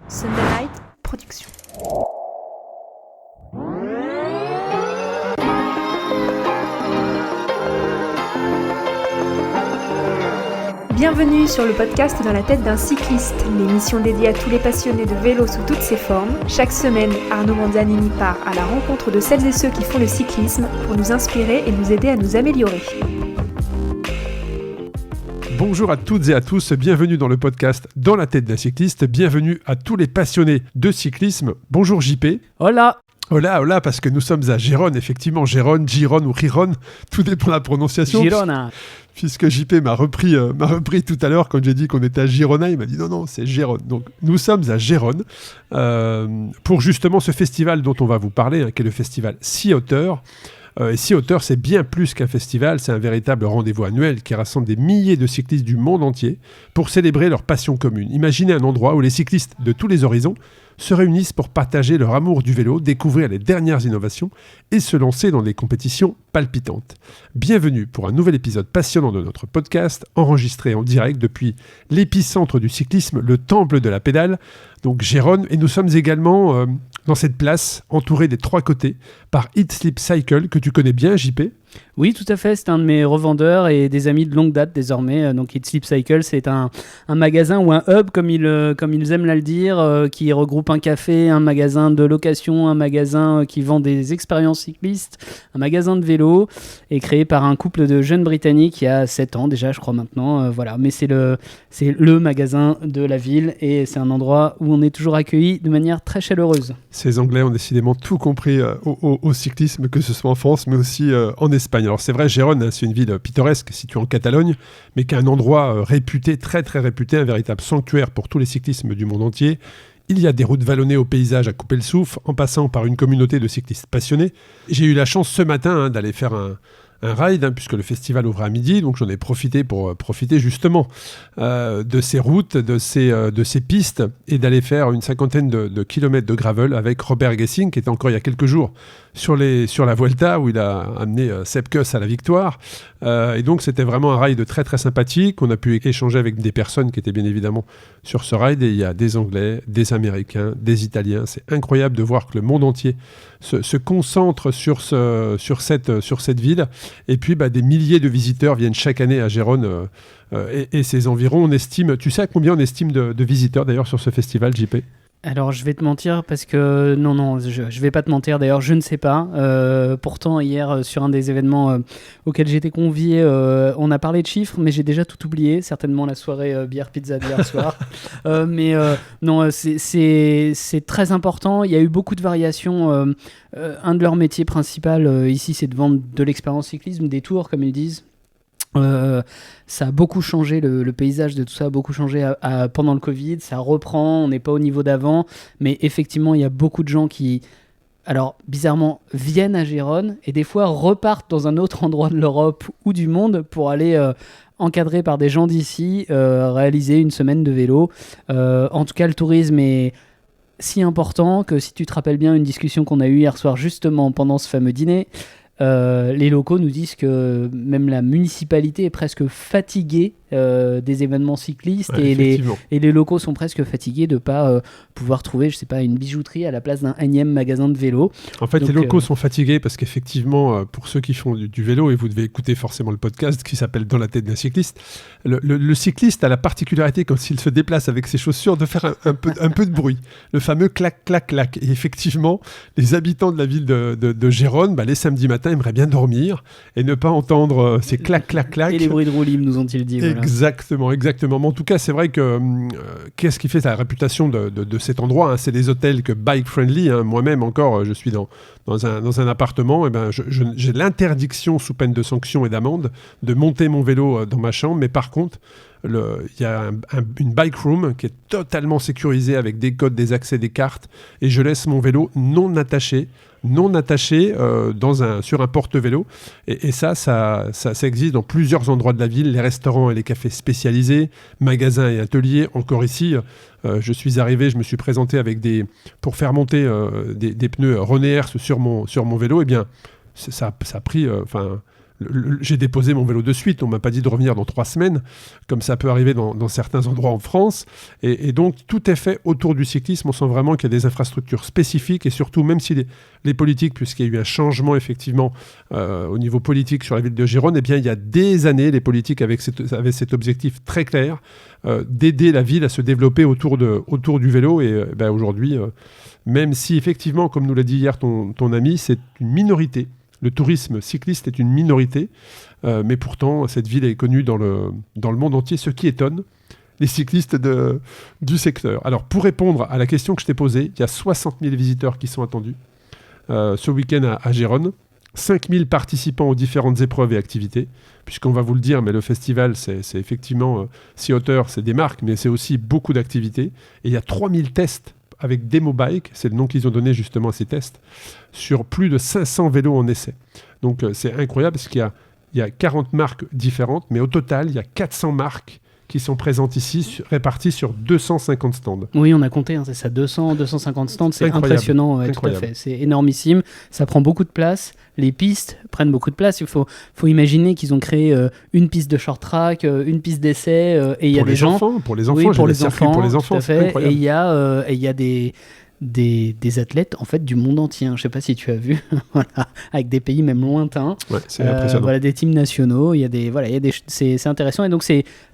Sunday Night Production. Bienvenue sur le podcast Dans la tête d'un cycliste, l'émission dédiée à tous les passionnés de vélo sous toutes ses formes. Chaque semaine, Arnaud Manzanini part à la rencontre de celles et ceux qui font le cyclisme pour nous inspirer et nous aider à nous améliorer. Bonjour à toutes et à tous, bienvenue dans le podcast Dans la tête d'un cycliste, bienvenue à tous les passionnés de cyclisme. Bonjour JP. Hola. Hola, parce que nous sommes à Gérone, effectivement, Gérone, Gironne ou Gironne, tout dépend de la prononciation. Girona. Puisque JP m'a repris tout à l'heure quand j'ai dit qu'on était à Girona, il m'a dit non, c'est Gérone. Donc nous sommes à Gérone pour justement ce festival dont on va vous parler, qui est le festival Sea Otter. Et Sea Otter, c'est bien plus qu'un festival, c'est un véritable rendez-vous annuel qui rassemble des milliers de cyclistes du monde entier pour célébrer leur passion commune. Imaginez un endroit où les cyclistes de tous les horizons se réunissent pour partager leur amour du vélo, découvrir les dernières innovations et se lancer dans des compétitions palpitantes. Bienvenue pour un nouvel épisode passionnant de notre podcast, enregistré en direct depuis l'épicentre du cyclisme, le temple de la pédale, donc Gérone, et nous sommes également dans cette place, entourée des trois côtés, par Eat Sleep Cycle, que tu connais bien, JP. Oui, tout à fait, c'est un de mes revendeurs et des amis de longue date désormais. Donc Eat Sleep Cycle, c'est un magasin ou un hub, comme ils aiment là le dire, qui regroupe un café, un magasin de location, un magasin qui vend des expériences cyclistes, un magasin de vélo, et créé par un couple de jeunes Britanniques il y a 7 ans déjà, je crois maintenant. Voilà, mais c'est le magasin de la ville et c'est un endroit où on est toujours accueilli de manière très chaleureuse. Ces Anglais ont décidément tout compris au cyclisme, que ce soit en France, mais aussi en Espagne. Alors c'est vrai, Gérone, c'est une ville pittoresque située en Catalogne, mais qui est un endroit réputé, très très réputé, un véritable sanctuaire pour tous les cyclismes du monde entier. Il y a des routes vallonnées au paysage à couper le souffle, en passant par une communauté de cyclistes passionnés. J'ai eu la chance ce matin d'aller faire un ride, puisque le festival ouvrait à midi, donc j'en ai profité pour profiter justement de ces routes, de ces pistes, et d'aller faire une 50aine de kilomètres de gravel avec Robert Gesing, qui était encore il y a quelques jours sur la Vuelta, où il a amené Sepp Kuss à la victoire. Et donc c'était vraiment un ride très très sympathique. On a pu échanger avec des personnes qui étaient bien évidemment sur ce ride, et il y a des Anglais, des Américains, des Italiens. C'est incroyable de voir que le monde entier se concentre sur cette ville. Et puis des milliers de visiteurs viennent chaque année à Gérone et ses environs. On estime, tu sais à combien on estime de visiteurs d'ailleurs sur ce festival, JP ? Alors je vais te mentir parce que non, je vais pas te mentir d'ailleurs, je ne sais pas. Pourtant hier sur un des événements auxquels j'ai été convié, on a parlé de chiffres, mais j'ai déjà tout oublié. Certainement la soirée bière pizza d'hier soir. Non, c'est très important. Il y a eu beaucoup de variations. Un de leurs métiers principaux ici, c'est de vendre de l'expérience cyclisme, des tours comme ils disent. Ça a beaucoup changé, le paysage de tout ça a beaucoup changé pendant le Covid, ça reprend, on n'est pas au niveau d'avant, mais effectivement il y a beaucoup de gens qui, alors bizarrement, viennent à Gérone et des fois repartent dans un autre endroit de l'Europe ou du monde pour aller encadrés par des gens d'ici réaliser une semaine de vélo. En tout cas le tourisme est si important que si tu te rappelles bien une discussion qu'on a eue hier soir justement pendant ce fameux dîner, les locaux nous disent que même la municipalité est presque fatiguée des événements cyclistes, ouais, et les locaux sont presque fatigués de ne pas pouvoir trouver, je sais pas, une bijouterie à la place d'un énième magasin de vélo. En fait, donc, les locaux sont fatigués parce qu'effectivement, pour ceux qui font du vélo, et vous devez écouter forcément le podcast qui s'appelle Dans la tête d'un cycliste, le cycliste a la particularité, quand il se déplace avec ses chaussures, de faire un peu de bruit, le fameux clac, clac, clac. Et effectivement, les habitants de la ville de Gérone, les samedis matins, aimeraient bien dormir et ne pas entendre ces clac, clac, clac. Et les bruits de roue libre, nous ont-ils dit. Voilà. Exactement. Mais en tout cas, c'est vrai que qu'est-ce qui fait la réputation de cet endroit, c'est les hôtels que bike-friendly. Moi-même, encore, je suis dans un appartement, et j'ai l'interdiction, sous peine de sanction et d'amende, de monter mon vélo dans ma chambre. Mais par contre, il y a une bike room qui est totalement sécurisée avec des codes, des accès, des cartes, et je laisse mon vélo non attaché sur un porte-vélo. Et ça existe dans plusieurs endroits de la ville, les restaurants et les cafés spécialisés, magasins et ateliers. Encore ici, je suis arrivé, je me suis présenté pour faire monter des pneus René Hers sur mon vélo. Eh bien, ça a pris j'ai déposé mon vélo de suite, on m'a pas dit de revenir dans 3 semaines, comme ça peut arriver dans certains endroits en France. Et donc, tout est fait autour du cyclisme. On sent vraiment qu'il y a des infrastructures spécifiques et surtout, même si les politiques, puisqu'il y a eu un changement effectivement au niveau politique sur la ville de Gérone, eh bien, il y a des années, les politiques avaient cet objectif très clair d'aider la ville à se développer autour du vélo. Et aujourd'hui, même si effectivement, comme nous l'a dit hier ton ami, c'est une minorité. Le tourisme cycliste est une minorité, mais pourtant, cette ville est connue dans le monde entier, ce qui étonne les cyclistes du secteur. Alors, pour répondre à la question que je t'ai posée, il y a 60 000 visiteurs qui sont attendus ce week-end à Gérone, 5 000 participants aux différentes épreuves et activités, puisqu'on va vous le dire, mais le festival, c'est effectivement Sea Otter, c'est des marques, mais c'est aussi beaucoup d'activités. Et il y a 3 000 tests avec Demo Bike, c'est le nom qu'ils ont donné justement à ces tests, sur plus de 500 vélos en essai. Donc c'est incroyable parce qu'il y a 40 marques différentes, mais au total, il y a 400 marques qui sont présentes ici, réparties sur 250 stands. Oui, on a compté, c'est ça, 250 stands, c'est incroyable. Impressionnant, ouais, tout à fait. C'est énormissime, ça prend beaucoup de place, les pistes prennent beaucoup de place. Il faut imaginer qu'ils ont créé une piste de short track, une piste d'essai, et il y a des gens... Pour les enfants, oui, pour les enfants, pour les enfants, tout à fait. Et il y a des athlètes en fait du monde entier. Je sais pas si tu as vu, voilà, avec des pays même lointains. Ouais, c'est impressionnant. Voilà, des teams nationaux. C'est intéressant. Et donc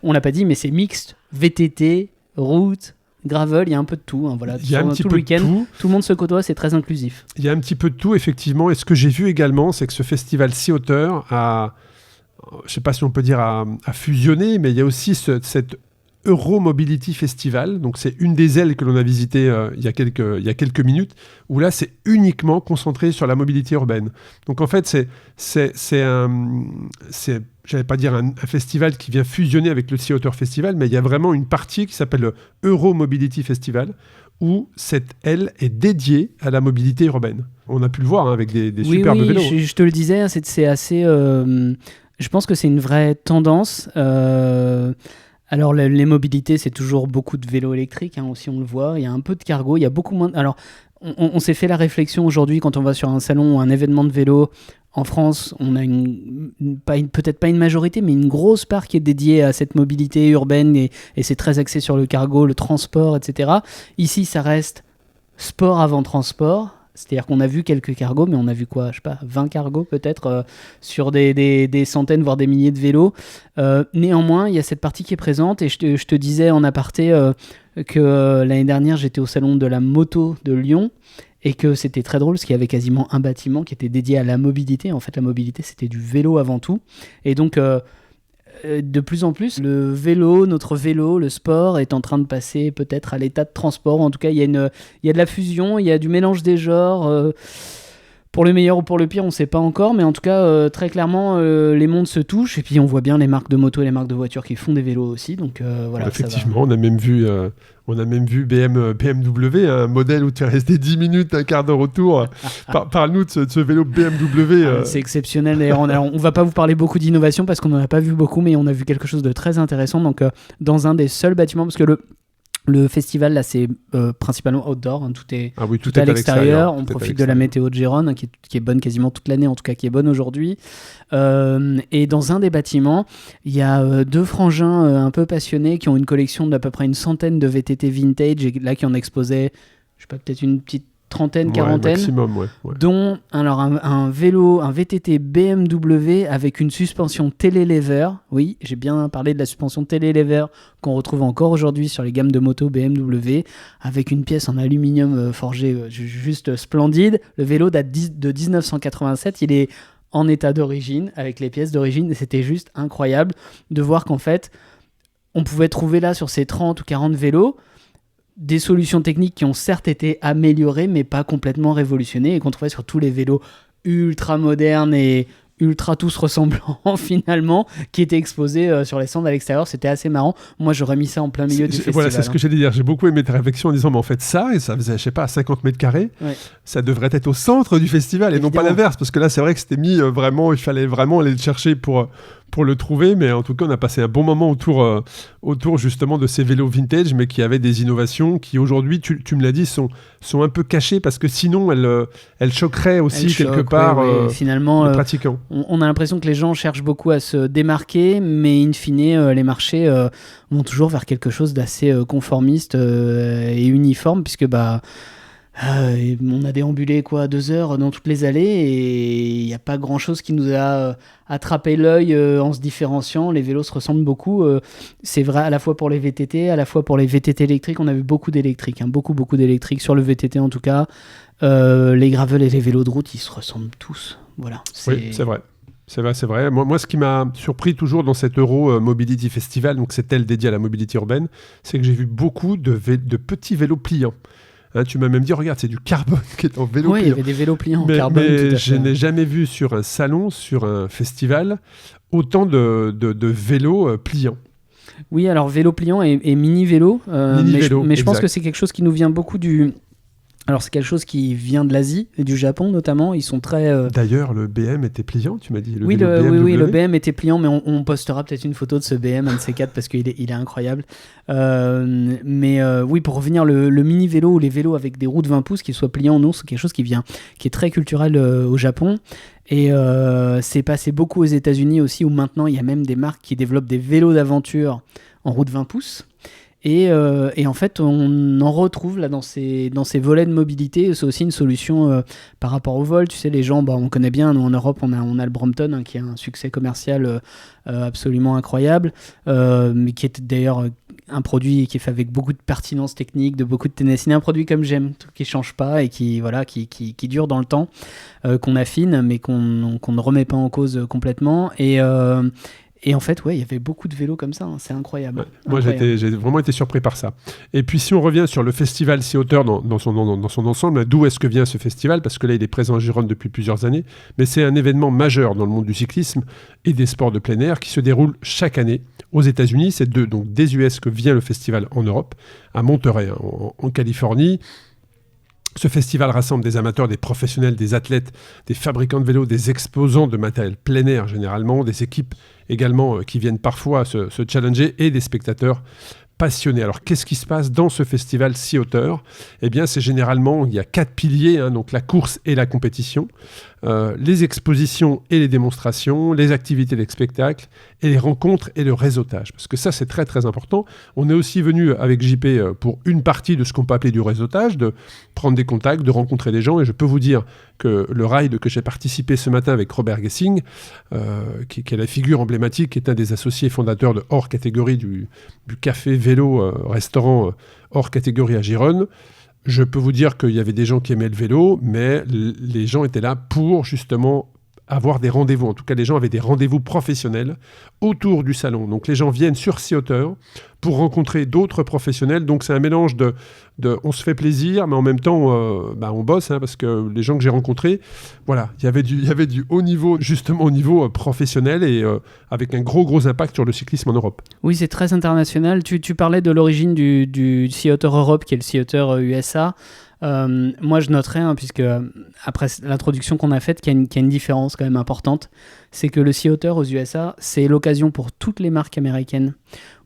on l'a pas dit, mais c'est mixte, VTT, route, gravel. Il y a un peu de tout. Voilà, il y a un petit tout peu le week-end, de tout. tout le monde se côtoie. C'est très inclusif. Il y a un petit peu de tout effectivement. Et ce que j'ai vu également, c'est que ce festival Sea Otter a, je sais pas si on peut dire a fusionné, mais il y a aussi cette Euromobility Festival, donc c'est une des ailes que l'on a visitées il y a quelques minutes, où là c'est uniquement concentré sur la mobilité urbaine. Donc en fait j'allais pas dire un festival qui vient fusionner avec le Sea Otter Festival, mais il y a vraiment une partie qui s'appelle le Euromobility Festival, où cette aile est dédiée à la mobilité urbaine. On a pu le voir avec des superbes vélos. Oui, je te le disais, c'est assez... je pense que c'est une vraie tendance. Alors, les mobilités, c'est toujours beaucoup de vélos électriques, aussi on le voit. Il y a un peu de cargo, il y a beaucoup moins... Alors, on s'est fait la réflexion aujourd'hui, quand on va sur un salon ou un événement de vélo en France, on a peut-être pas une majorité, mais une grosse part qui est dédiée à cette mobilité urbaine, et c'est très axé sur le cargo, le transport, etc. Ici, ça reste sport avant transport. C'est-à-dire qu'on a vu quelques cargos, mais on a vu quoi, je sais pas, 20 cargos peut-être sur des centaines, voire des milliers de vélos. Néanmoins, il y a cette partie qui est présente, et je te disais en aparté que l'année dernière, j'étais au salon de la moto de Lyon, et que c'était très drôle parce qu'il y avait quasiment un bâtiment qui était dédié à la mobilité. En fait, la mobilité, c'était du vélo avant tout. Et donc... de plus en plus, notre vélo, le sport est en train de passer peut-être à l'état de transport. En tout cas, il y a de la fusion, il y a du mélange des genres. Pour le meilleur ou pour le pire, on ne sait pas encore, mais en tout cas, très clairement, les mondes se touchent. Et puis, on voit bien les marques de moto et les marques de voitures qui font des vélos aussi. Donc, voilà. Effectivement, on a même vu BMW, un modèle où tu es resté 10 minutes, un quart d'heure autour. Parle-nous de ce vélo BMW. C'est exceptionnel. D'ailleurs, on ne va pas vous parler beaucoup d'innovation parce qu'on n'en a pas vu beaucoup, mais on a vu quelque chose de très intéressant. Donc, dans un des seuls bâtiments, parce que le festival, là, c'est principalement outdoor. Tout est à l'extérieur. On profite de la météo de Gérone, qui est bonne quasiment toute l'année, en tout cas qui est bonne aujourd'hui. Et dans un des bâtiments, il y a deux frangins un peu passionnés qui ont une collection d'à peu près une centaine de VTT vintage, et là qui en exposaient, je sais pas, peut-être une petite trentaine, quarantaine, maximum, ouais. Dont alors un vélo, un VTT BMW avec une suspension télélever. Oui, j'ai bien parlé de la suspension télélever qu'on retrouve encore aujourd'hui sur les gammes de motos BMW, avec une pièce en aluminium forgé juste splendide. Le vélo date de 1987, il est en état d'origine, avec les pièces d'origine, et c'était juste incroyable de voir qu'en fait, on pouvait trouver là sur ces 30 ou 40 vélos des solutions techniques qui ont certes été améliorées, mais pas complètement révolutionnées, et qu'on trouvait sur tous les vélos ultra modernes et ultra tous ressemblants finalement, qui étaient exposés sur les stands à l'extérieur. C'était assez marrant. Moi, j'aurais mis ça en plein milieu du festival. Voilà, c'est ce que j'allais dire. J'ai beaucoup aimé ta réflexion en disant, mais en fait, ça faisait, je sais pas, 50 mètres carrés, ça devrait être au centre du festival, évidemment. Et non pas l'inverse, parce que là, c'est vrai que c'était mis vraiment, il fallait vraiment aller le chercher pour le trouver, mais en tout cas, on a passé un bon moment autour justement de ces vélos vintage, mais qui avaient des innovations qui aujourd'hui, tu me l'as dit, sont un peu cachées, parce que sinon, elles choqueraient aussi quelque part finalement, les pratiquants. on a l'impression que les gens cherchent beaucoup à se démarquer, mais in fine, les marchés vont toujours vers quelque chose d'assez conformiste et uniforme, puisque on a déambulé 2 heures dans toutes les allées et il n'y a pas grand chose qui nous a attrapé l'œil en se différenciant. Les vélos se ressemblent beaucoup. C'est vrai à la fois pour les VTT, à la fois pour les VTT électriques. On a vu beaucoup d'électriques, beaucoup d'électriques sur le VTT en tout cas. Les gravels et les vélos de route, ils se ressemblent tous. Voilà. Oui, c'est vrai. C'est vrai. Moi, ce qui m'a surpris toujours dans cet Euro Mobility Festival, donc c'est elle dédiée à la mobilité urbaine, c'est que j'ai vu beaucoup de petits vélos pliants. Hein, tu m'as même dit, regarde, c'est du carbone qui est en vélo pliant. Oui, il y avait des vélos pliants en carbone. Mais tout à fait. je n'ai jamais vu sur un salon, sur un festival, autant de vélos pliants. Oui, alors vélo pliant et mini-vélo. Mais je pense que c'est quelque chose qui nous vient beaucoup du... Alors c'est quelque chose qui vient de l'Asie et du Japon notamment, ils sont très... D'ailleurs le BM était pliant, tu m'as dit. Oui, le BM était pliant, mais on postera peut-être une photo de ce BM, un de ces quatre, parce qu'il est incroyable. Oui, pour revenir, le mini-vélo ou les vélos avec des roues de 20 pouces qui soient pliants, non, c'est quelque chose qui est très culturel au Japon. Et c'est passé beaucoup aux États-Unis aussi, où maintenant il y a même des marques qui développent des vélos d'aventure en roue de 20 pouces. Et en fait, on en retrouve là dans ces volets de mobilité. C'est aussi une solution par rapport au vol. Tu sais, les gens, on connaît bien, nous en Europe, on a le Brompton qui a un succès commercial absolument incroyable, mais qui est d'ailleurs un produit qui est fait avec beaucoup de pertinence technique, de beaucoup de ténacité. Un produit comme j'aime, qui ne change pas et qui dure dans le temps, qu'on affine, mais qu'on ne remet pas en cause complètement. Et en fait, il y avait beaucoup de vélos comme ça, c'est incroyable. Ouais. Moi, j'ai vraiment été surpris par ça. Et puis, si on revient sur le festival Sea Otter dans son ensemble, d'où est-ce que vient ce festival ? Parce que là, il est présent à Gironde depuis plusieurs années, mais c'est un événement majeur dans le monde du cyclisme et des sports de plein air qui se déroule chaque année aux États-Unis. C'est des US que vient le festival en Europe, à Monterey, en Californie. Ce festival rassemble des amateurs, des professionnels, des athlètes, des fabricants de vélos, des exposants de matériel plein air généralement, des équipes également qui viennent parfois se challenger et des spectateurs passionnés. Alors qu'est-ce qui se passe dans ce festival Sea Otter ? Eh bien c'est généralement, il y a 4 piliers, donc la course et la compétition, les expositions et les démonstrations, les activités des spectacles et les rencontres et le réseautage. Parce que ça c'est très très important. On est aussi venu avec JP pour une partie de ce qu'on peut appeler du réseautage, de prendre des contacts, de rencontrer des gens, et je peux vous dire que le ride que j'ai participé ce matin avec Robert Gessing, qui est la figure emblématique, qui est un des associés fondateurs de hors catégorie du café vélo restaurant hors catégorie à Gironde, je peux vous dire qu'il y avait des gens qui aimaient le vélo, mais les gens étaient là pour justement avoir des rendez-vous. En tout cas, les gens avaient des rendez-vous professionnels autour du salon. Donc, les gens viennent sur Sea Otter pour rencontrer d'autres professionnels. Donc, c'est un mélange de on se fait plaisir, mais en même temps, on bosse, parce que les gens que j'ai rencontrés, voilà, il y avait du haut niveau, justement au niveau professionnel et avec un gros impact sur le cyclisme en Europe. Oui, c'est très international. Tu parlais de l'origine du Sea Otter Europe, qui est le Sea Otter USA. Moi je noterais, puisque après l'introduction qu'on a faite, qu'il y a une différence quand même importante, c'est que le Sea Otter aux USA, c'est l'occasion pour toutes les marques américaines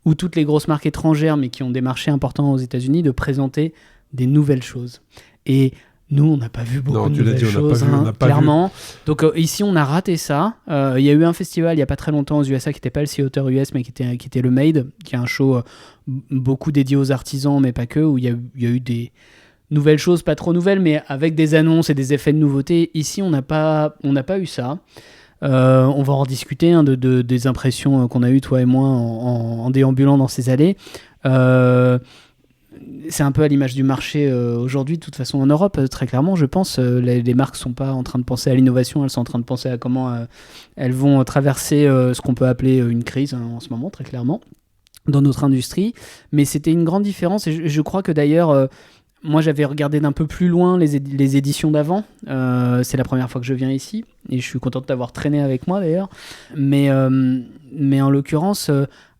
ou toutes les grosses marques étrangères mais qui ont des marchés importants aux États-Unis de présenter des nouvelles choses. Et nous, on n'a pas vu beaucoup de nouvelles choses, clairement. Donc ici, on a raté ça. Il y a eu un festival il n'y a pas très longtemps aux USA qui n'était pas le Sea Otter US, mais qui était le Made, qui est un show beaucoup dédié aux artisans, mais pas que, où il y a eu des nouvelles choses, pas trop nouvelles, mais avec des annonces et des effets de nouveauté. Ici, on n'a pas eu ça. On va en rediscuter des impressions qu'on a eues, toi et moi, en déambulant dans ces allées. C'est un peu à l'image du marché aujourd'hui, de toute façon en Europe, très clairement, je pense. Les marques ne sont pas en train de penser à l'innovation, elles sont en train de penser à comment elles vont traverser ce qu'on peut appeler une crise en ce moment, très clairement, dans notre industrie. Mais c'était une grande différence, et je crois que d'ailleurs... moi, j'avais regardé d'un peu plus loin les éditions d'avant. C'est la première fois que je viens ici. Et je suis content de t'avoir traîné avec moi, d'ailleurs. Mais en l'occurrence,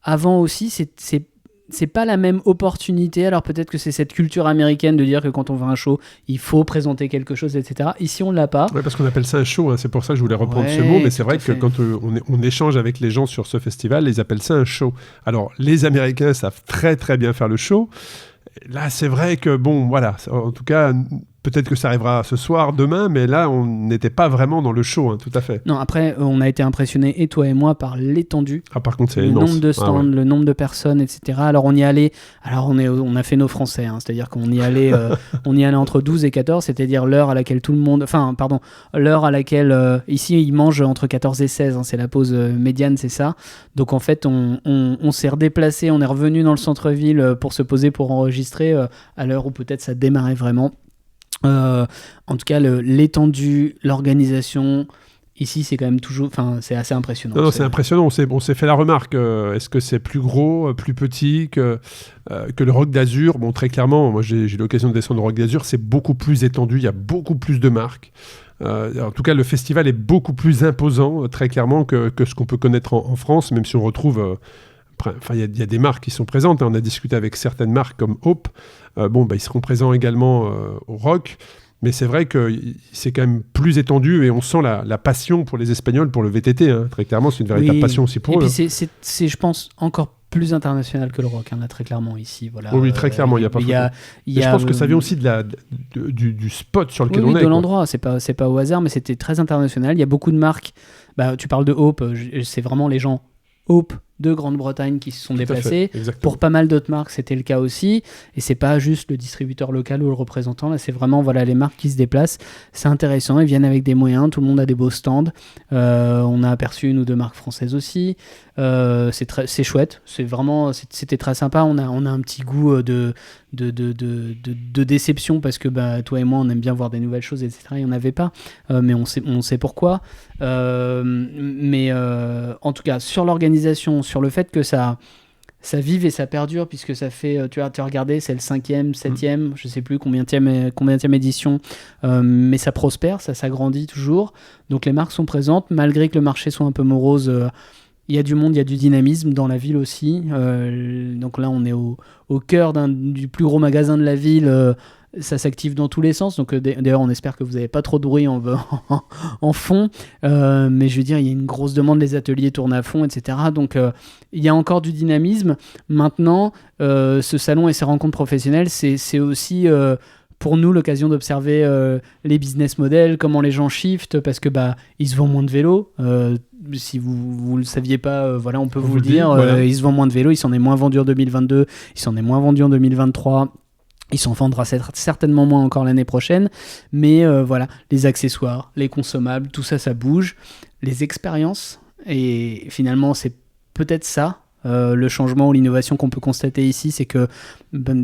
avant aussi, c'est pas la même opportunité. Alors peut-être que c'est cette culture américaine de dire que quand on va à un show, il faut présenter quelque chose, etc. Ici, on l'a pas. Oui, parce qu'on appelle ça un show. C'est pour ça que je voulais reprendre ce mot. Mais c'est vrai que quand on échange avec les gens sur ce festival, ils appellent ça un show. Alors, les Américains savent très, très bien faire le show. Là, c'est vrai que, en tout cas, peut-être que ça arrivera ce soir, demain, mais là, on n'était pas vraiment dans le show, hein, tout à fait. Non, après, on a été impressionnés, et toi et moi, par l'étendue. Ah, par contre, c'est le immense. nombre de stands, le nombre de personnes, etc. Alors, on y allait, on a fait nos Français, hein, c'est-à-dire qu'on y allait, entre 12 et 14, c'est-à-dire l'heure à laquelle l'heure à laquelle, ici, ils mangent entre 14 et 16, hein, c'est la pause médiane, c'est ça. Donc, en fait, on s'est redéplacé, on est revenu dans le centre-ville pour se poser, pour enregistrer, à l'heure où peut-être ça démarrait vraiment. En tout cas, l'étendue, l'organisation, ici, c'est quand même toujours... Enfin, c'est assez impressionnant. Non, c'est impressionnant. On s'est fait la remarque. Est-ce que c'est plus gros, plus petit que le Rock d'Azur? Bon, très clairement, moi, j'ai eu l'occasion de descendre au Rock d'Azur. C'est beaucoup plus étendu. Il y a beaucoup plus de marques. En tout cas, le festival est beaucoup plus imposant, très clairement, que ce qu'on peut connaître en France, même si on retrouve... Enfin, il y a des marques qui sont présentes. On a discuté avec certaines marques comme Hope. Ils seront présents également au Rock. Mais c'est vrai que c'est quand même plus étendu et on sent la passion pour les Espagnols, pour le VTT. Hein. Très clairement, c'est une véritable passion aussi pour eux. Et puis c'est, je pense, encore plus international que le rock, hein, là, très clairement, ici. Voilà. Oui, très clairement, il n'y a pas photo. Je pense que ça vient aussi du spot sur lequel on est. De l'endroit. C'est pas au hasard, mais c'était très international. Il y a beaucoup de marques. Tu parles de Hope, c'est vraiment les gens Hope de Grande-Bretagne qui se sont déplacés. Pour pas mal d'autres marques, c'était le cas aussi. Et c'est pas juste le distributeur local ou le représentant. Là, c'est vraiment les marques qui se déplacent. C'est intéressant. Ils viennent avec des moyens. Tout le monde a des beaux stands. On a aperçu 1 ou 2 marques françaises aussi. C'est chouette. C'était très sympa. On a un petit goût de déception parce que toi et moi, on aime bien voir des nouvelles choses, etc. Il n'y en avait pas. Mais on sait pourquoi. Mais en tout cas, sur l'organisation, sur le fait que ça vive et ça perdure, puisque ça fait, tu as regardé, c'est le 5e, 7e, je sais plus combienième édition, mais ça prospère, ça s'agrandit toujours, donc les marques sont présentes, malgré que le marché soit un peu morose, il y a du monde, il y a du dynamisme dans la ville aussi, donc là on est au cœur du plus gros magasin de la ville, ça s'active dans tous les sens, donc d'ailleurs on espère que vous n'avez pas trop de bruit en fond, mais je veux dire il y a une grosse demande, les ateliers tournent à fond, etc. Donc il y a encore du dynamisme. Maintenant ce salon et ces rencontres professionnelles, c'est aussi pour nous l'occasion d'observer les business models, comment les gens shiftent, parce que ils se vendent moins de vélos, si vous le saviez pas, on peut vous le dire, ils se vendent moins de vélos, il s'en est moins vendu en 2022, il s'en est moins vendu en 2023. Il s'en vendra certainement moins encore l'année prochaine, mais les accessoires, les consommables, tout ça bouge. Les expériences, et finalement c'est peut-être ça, le changement ou l'innovation qu'on peut constater ici, c'est que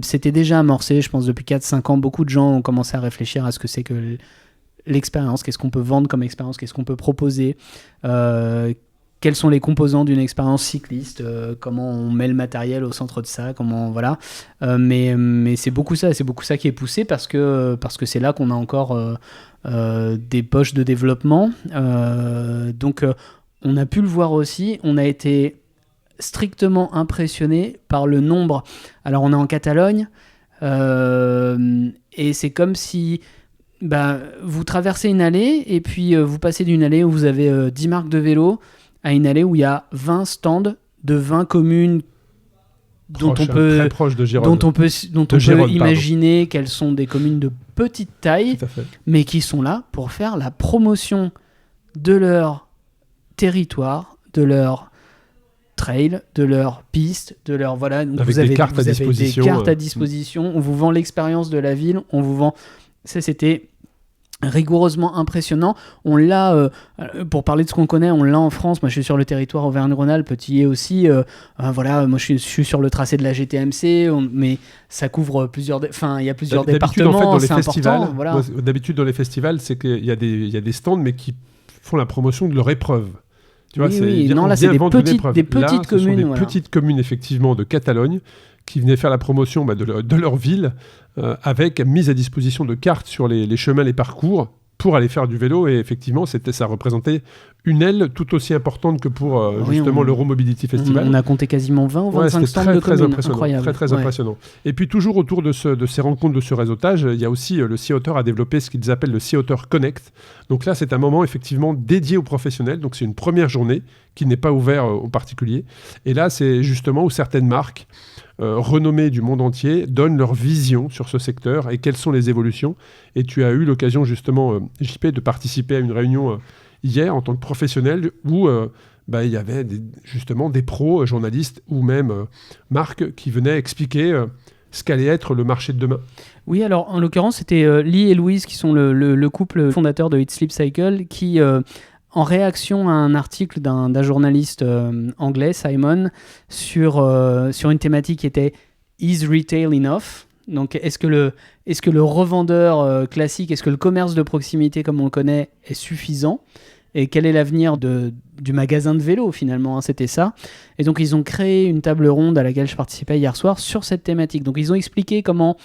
c'était déjà amorcé, je pense depuis 4-5 ans, beaucoup de gens ont commencé à réfléchir à ce que c'est que l'expérience, qu'est-ce qu'on peut vendre comme expérience, qu'est-ce qu'on peut proposer, quels sont les composants d'une expérience cycliste, comment on met le matériel au centre de ça, mais c'est beaucoup ça qui est poussé parce que c'est là qu'on a encore des poches de développement, donc on a pu le voir aussi, on a été strictement impressionné par le nombre. Alors on est en Catalogne et c'est comme si vous traversez une allée et puis vous passez d'une allée où vous avez 10 marques de vélos à une allée où il y a 20 stands de 20 communes dont on peut imaginer qu'elles sont des communes de petite taille, mais qui sont là pour faire la promotion de leur territoire, de leur trail, de leur piste, de leur donc avec vous avez des cartes à disposition, on vous vend l'expérience de la ville, on vous vend ça, c'était rigoureusement impressionnant. On l'a, pour parler de ce qu'on connaît, on l'a en France. Moi, je suis sur le territoire Auvergne-Rhône-Alpes, petit aussi. Moi, je suis sur le tracé de la GTMC, mais ça couvre plusieurs. Il y a plusieurs départements. En fait, dans les festivals, d'habitude, dans les festivals, c'est qu'il y a des stands, mais qui font la promotion de leur épreuve. Tu vois, là, c'est des petites communes. Ce sont des petites communes, effectivement, de Catalogne, qui venaient faire la promotion de leur ville, avec mise à disposition de cartes sur les chemins, les parcours, pour aller faire du vélo. Et effectivement, ça représentait une aile tout aussi importante que pour l'Euromobility Festival. On a compté quasiment 20 ou 25 stands de communes. Incroyable. Très impressionnant. Et puis toujours autour de ces rencontres, de ce réseautage, il y a aussi le Sea Otter a développé ce qu'ils appellent le Sea Otter Connect. Donc là, c'est un moment effectivement dédié aux professionnels. Donc c'est une première journée qui n'est pas ouverte aux particuliers. Et là, c'est justement où certaines marques renommés du monde entier donnent leur vision sur ce secteur et quelles sont les évolutions. Et tu as eu l'occasion justement, JP, de participer à une réunion hier en tant que professionnel où il y avait justement des pros, journalistes ou même marques qui venaient expliquer ce qu'allait être le marché de demain. Oui, alors en l'occurrence, c'était Lee et Louise qui sont le couple fondateur de Eat Sleep Cycle qui, en réaction à un article d'un journaliste anglais, Simon, sur une thématique qui était « Is retail enough ?» Donc, est-ce que le revendeur classique, est-ce que le commerce de proximité comme on le connaît est suffisant ? Et quel est l'avenir du magasin de vélo finalement, hein, c'était ça. Et donc ils ont créé une table ronde à laquelle je participais hier soir sur cette thématique. Donc ils ont expliqué comment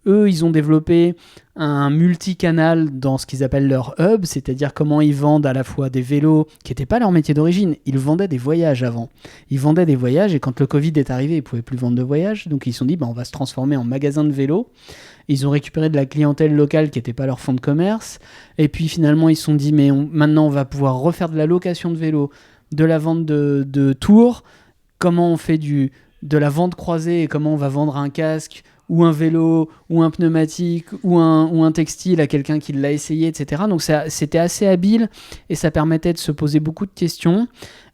eux, ils ont développé un multicanal dans ce qu'ils appellent leur hub, c'est-à-dire comment ils vendent à la fois des vélos qui n'étaient pas leur métier d'origine, ils vendaient des voyages avant. Ils vendaient des voyages et quand le Covid est arrivé, ils ne pouvaient plus vendre de voyages, donc ils se sont dit on va se transformer en magasin de vélos. Ils ont récupéré de la clientèle locale qui n'était pas leur fonds de commerce, et puis finalement ils se sont dit maintenant on va pouvoir refaire de la location de vélos, de la vente de tours, comment on fait de la vente croisée et comment on va vendre un casque ou un vélo, ou un pneumatique, ou un textile à quelqu'un qui l'a essayé, etc. Donc c'était assez habile, et ça permettait de se poser beaucoup de questions.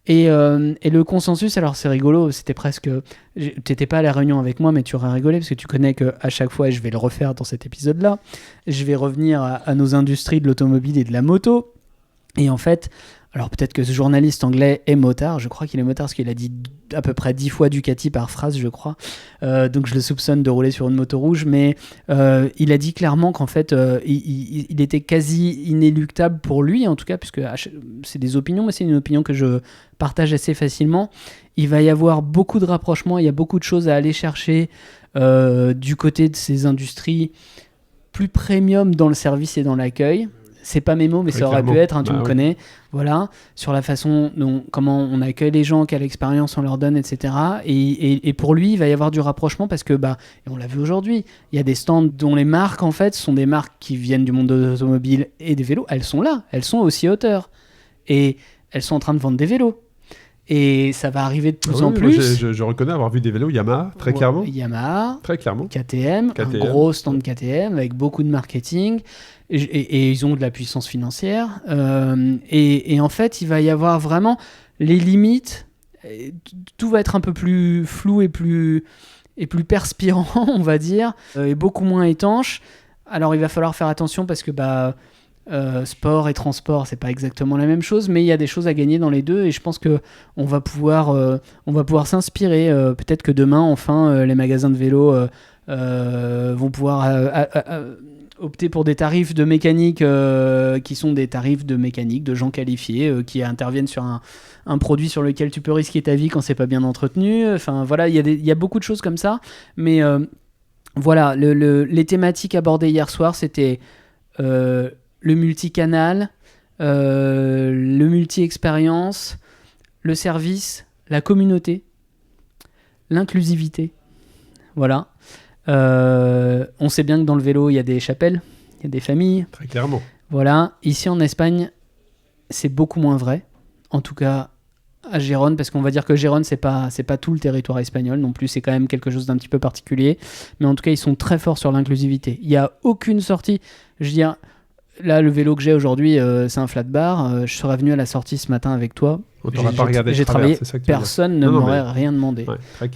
Et le consensus, alors c'est rigolo, c'était presque... T'étais pas à la réunion avec moi, mais tu aurais rigolé, parce que tu connais qu'à chaque fois, et je vais le refaire dans cet épisode-là, je vais revenir à nos industries de l'automobile et de la moto. Et en fait... Alors peut-être que ce journaliste anglais est motard, je crois qu'il est motard parce qu'il a dit à peu près 10 fois Ducati par phrase, je crois. Donc je le soupçonne de rouler sur une moto rouge, mais il a dit clairement qu'en fait il était quasi inéluctable pour lui, en tout cas, puisque c'est des opinions, mais c'est une opinion que je partage assez facilement. Il va y avoir beaucoup de rapprochements, il y a beaucoup de choses à aller chercher du côté de ces industries plus premium dans le service et dans l'accueil. C'est pas mes mots, mais ça aurait pu être, hein, tu me connais. Voilà, sur la façon dont, comment on accueille les gens, quelle expérience on leur donne, etc. Et pour lui, il va y avoir du rapprochement parce que, et on l'a vu aujourd'hui, il y a des stands dont les marques, en fait, sont des marques qui viennent du monde de l'automobile et des vélos. Elles sont là, elles sont aussi à hauteur. Et elles sont en train de vendre des vélos. Et ça va arriver de plus en plus. Je reconnais avoir vu des vélos Yamaha, très clairement. Yamaha, très clairement. KTM, un gros stand KTM avec beaucoup de marketing. Et ils ont de la puissance financière. Et en fait, il va y avoir vraiment les limites. Tout va être un peu plus flou et plus perspirant, on va dire, et beaucoup moins étanche. Alors, il va falloir faire attention parce que sport et transport, c'est pas exactement la même chose, mais il y a des choses à gagner dans les deux. Et je pense que on va pouvoir s'inspirer. Peut-être que demain, enfin, les magasins de vélo vont pouvoir opter pour des tarifs de mécanique qui sont des tarifs de mécanique, de gens qualifiés qui interviennent sur un produit sur lequel tu peux risquer ta vie quand c'est pas bien entretenu. Enfin voilà, il y a beaucoup de choses comme ça. Mais voilà, les thématiques abordées hier soir, c'était le multicanal, le multi-expérience, le service, la communauté, l'inclusivité. Voilà. On sait bien que dans le vélo, il y a des chapelles, il y a des familles. Très clairement. Voilà. Ici en Espagne, c'est beaucoup moins vrai. En tout cas, à Gérone, parce qu'on va dire que Gérone, c'est pas tout le territoire espagnol non plus. C'est quand même quelque chose d'un petit peu particulier. Mais en tout cas, ils sont très forts sur l'inclusivité. Il n'y a aucune sortie. Je veux dire, là, le vélo que j'ai aujourd'hui, c'est un flat bar. Je serais venu à la sortie ce matin avec toi. J'ai travaillé, personne ne m'aurait rien demandé. Ouais,